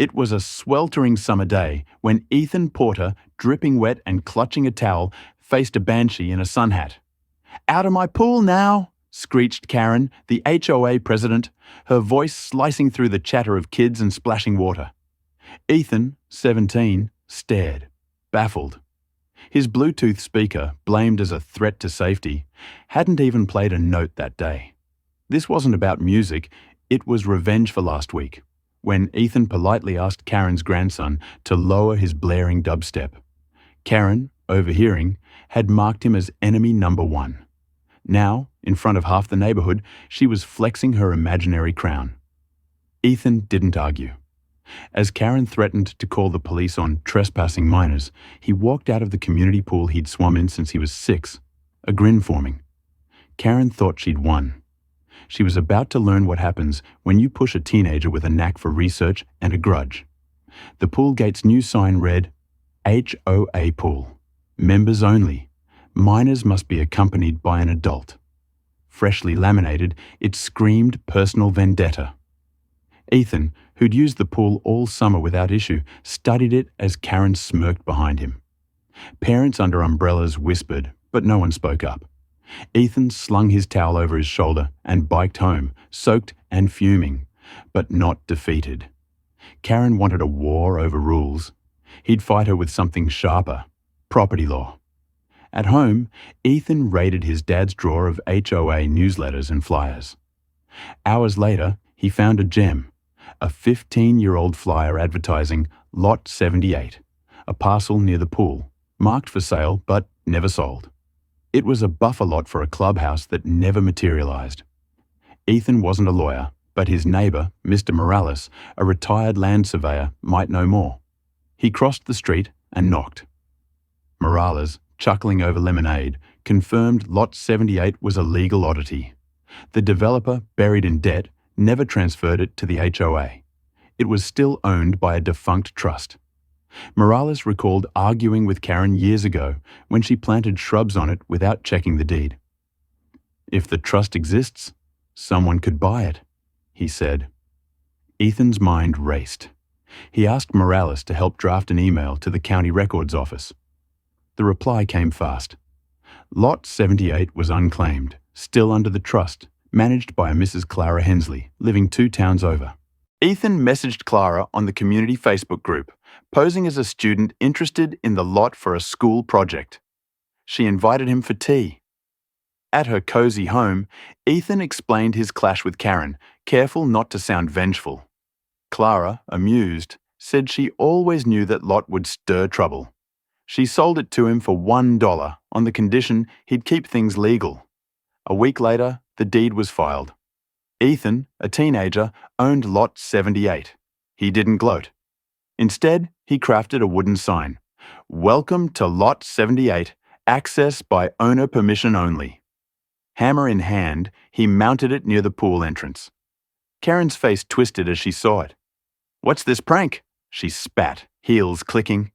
It was a sweltering summer day when Ethan Porter, dripping wet and clutching a towel, faced a banshee in a sun hat. "Out of my pool now!" screeched Karen, the HOA president, her voice slicing through the chatter of kids and splashing water. Ethan, 17, stared, baffled. His Bluetooth speaker, blamed as a threat to safety, hadn't even played a note that day. This wasn't about music, it was revenge for last week, when Ethan politely asked Karen's grandson to lower his blaring dubstep. Karen, overhearing, had marked him as enemy number one. Now, in front of half the neighborhood, she was flexing her imaginary crown. Ethan didn't argue. As Karen threatened to call the police on trespassing minors, he walked out of the community pool he'd swum in since he was 6, a grin forming. Karen thought she'd won. She was about to learn what happens when you push a teenager with a knack for research and a grudge. The pool gate's new sign read, HOA Pool. Members only. Minors must be accompanied by an adult. Freshly laminated, it screamed personal vendetta. Ethan, who'd used the pool all summer without issue, studied it as Karen smirked behind him. Parents under umbrellas whispered, but no one spoke up. Ethan slung his towel over his shoulder and biked home, soaked and fuming, but not defeated. Karen wanted a war over rules. He'd fight her with something sharper, property law. At home, Ethan raided his dad's drawer of HOA newsletters and flyers. Hours later, he found a gem, a 15-year-old flyer advertising Lot 78, a parcel near the pool, marked for sale but never sold. It was a buffer lot for a clubhouse that never materialized. Ethan wasn't a lawyer, but his neighbor, Mr. Morales, a retired land surveyor, might know more. He crossed the street and knocked. Morales, chuckling over lemonade, confirmed Lot 78 was a legal oddity. The developer, buried in debt, never transferred it to the HOA. It was still owned by a defunct trust. Morales recalled arguing with Karen years ago when she planted shrubs on it without checking the deed. "If the trust exists, someone could buy it," he said. Ethan's mind raced. He asked Morales to help draft an email to the county records office. The reply came fast. Lot 78 was unclaimed, still under the trust, managed by a Mrs. Clara Hensley, living 2 towns over. Ethan messaged Clara on the community Facebook group, posing as a student interested in the lot for a school project. She invited him for tea. At her cozy home, Ethan explained his clash with Karen, careful not to sound vengeful. Clara, amused, said she always knew that lot would stir trouble. She sold it to him for $1 on the condition he'd keep things legal. A week later, the deed was filed. Ethan, a teenager, owned Lot 78. He didn't gloat. Instead, he crafted a wooden sign. "Welcome to Lot 78, access by owner permission only." Hammer in hand, he mounted it near the pool entrance. Karen's face twisted as she saw it. "What's this prank?" she spat, heels clicking.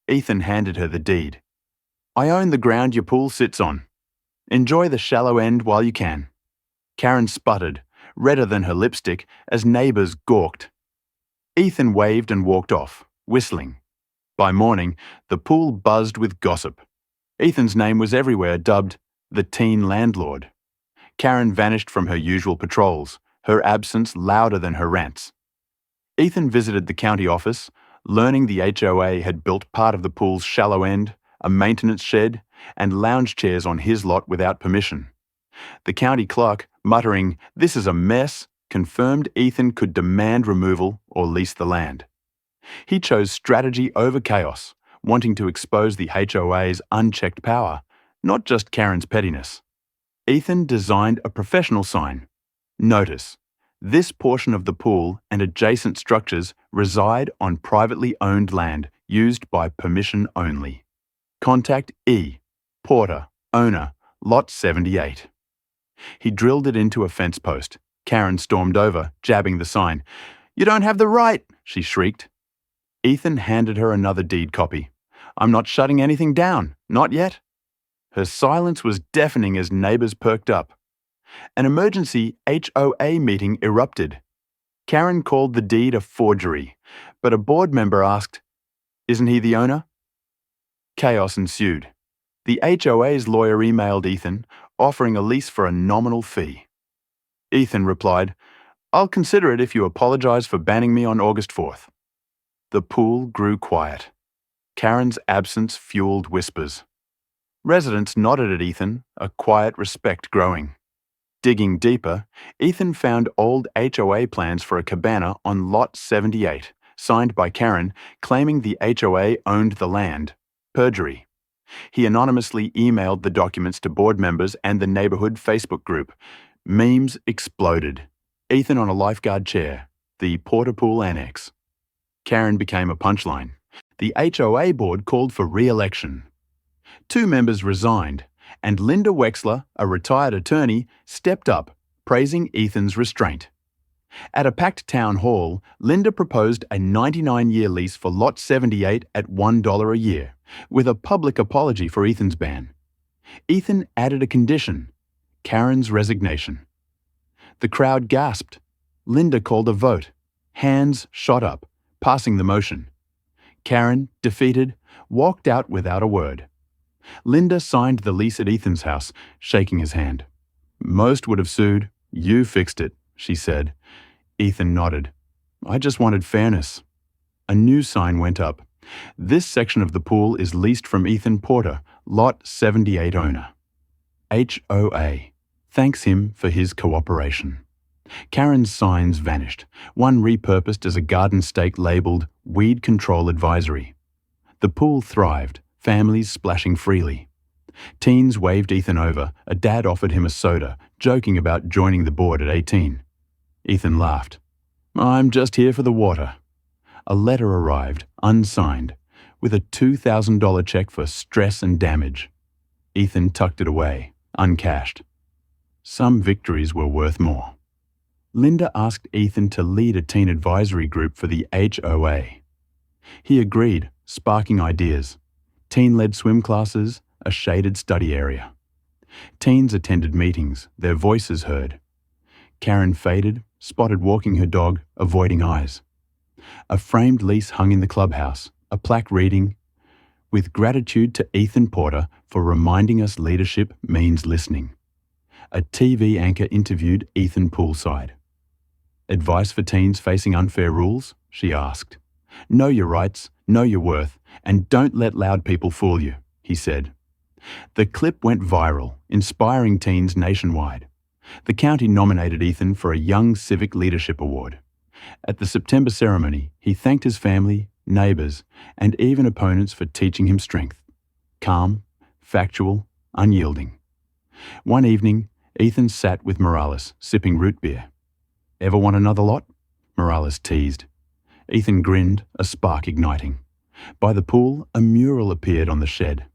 Ethan handed her the deed. "I own the ground your pool sits on. Enjoy the shallow end while you can." Karen sputtered, redder than her lipstick, as neighbors gawked. Ethan waved and walked off, whistling. By morning, the pool buzzed with gossip. Ethan's name was everywhere, dubbed the teen landlord. Karen vanished from her usual patrols, her absence louder than her rants. Ethan visited the county office, learning the HOA had built part of the pool's shallow end, a maintenance shed, and lounge chairs on his lot without permission. The county clerk, muttering, "This is a mess," confirmed Ethan could demand removal or lease the land. He chose strategy over chaos, wanting to expose the HOA's unchecked power, not just Karen's pettiness. Ethan designed a professional sign. Notice: this portion of the pool and adjacent structures reside on privately owned land used by permission only. Contact E. Porter, owner, Lot 78. He drilled it into a fence post. Karen stormed over, jabbing the sign. "You don't have the right," she shrieked. Ethan handed her another deed copy. "I'm not shutting anything down, not yet." Her silence was deafening as neighbors perked up. An emergency HOA meeting erupted. Karen called the deed a forgery, but a board member asked, "Isn't he the owner?" Chaos ensued. The HOA's lawyer emailed Ethan, offering a lease for a nominal fee. Ethan replied, "I'll consider it if you apologize for banning me on August 4th. The pool grew quiet. Karen's absence fueled whispers. Residents nodded at Ethan, a quiet respect growing. Digging deeper, Ethan found old HOA plans for a cabana on Lot 78, signed by Karen, claiming the HOA owned the land. Perjury. He anonymously emailed the documents to board members and the neighborhood Facebook group. Memes exploded. Ethan on a lifeguard chair, the Porter Pool Annex. Karen became a punchline. The HOA board called for re-election. 2 members resigned, and Linda Wexler, a retired attorney, stepped up, praising Ethan's restraint. At a packed town hall, Linda proposed a 99-year lease for Lot 78 at $1 a year, with a public apology for Ethan's ban. Ethan added a condition: Karen's resignation. The crowd gasped. Linda called a vote. Hands shot up, passing the motion. Karen, defeated, walked out without a word. Linda signed the lease at Ethan's house, shaking his hand. "Most would have sued. You fixed it," she said. Ethan nodded. "I just wanted fairness." A new sign went up. "This section of the pool is leased from Ethan Porter, Lot 78 owner. HOA. Thanks him for his cooperation." Karen's signs vanished, one repurposed as a garden stake labelled Weed Control Advisory. The pool thrived, families splashing freely. Teens waved Ethan over, a dad offered him a soda, joking about joining the board at 18. Ethan laughed. "I'm just here for the water." A letter arrived, unsigned, with a $2,000 check for stress and damage. Ethan tucked it away, uncashed. Some victories were worth more. Linda asked Ethan to lead a teen advisory group for the HOA. He agreed, sparking ideas. Teen-led swim classes, a shaded study area. Teens attended meetings, their voices heard. Karen faded, spotted walking her dog, avoiding eyes. A framed lease hung in the clubhouse, a plaque reading, "With gratitude to Ethan Porter for reminding us leadership means listening." A TV anchor interviewed Ethan poolside. "Advice for teens facing unfair rules?" she asked. "Know your rights, know your worth, and don't let loud people fool you," he said. The clip went viral, inspiring teens nationwide. The county nominated Ethan for a Young Civic Leadership Award. At the September ceremony, he thanked his family, neighbours, and even opponents for teaching him strength. Calm, factual, unyielding. One evening, Ethan sat with Morales, sipping root beer. "Ever want another lot?" Morales teased. Ethan grinned, a spark igniting. By the pool, a mural appeared on the shed.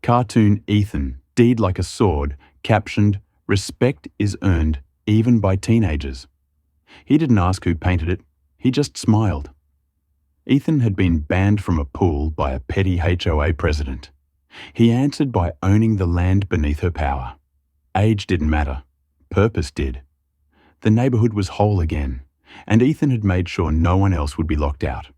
Cartoon Ethan, deed like a sword, captioned, "Respect is earned, even by teenagers." He didn't ask who painted it, he just smiled. Ethan had been banned from a pool by a petty HOA president. He answered by owning the land beneath her power. Age didn't matter. Purpose did. The neighborhood was whole again, and Ethan had made sure no one else would be locked out.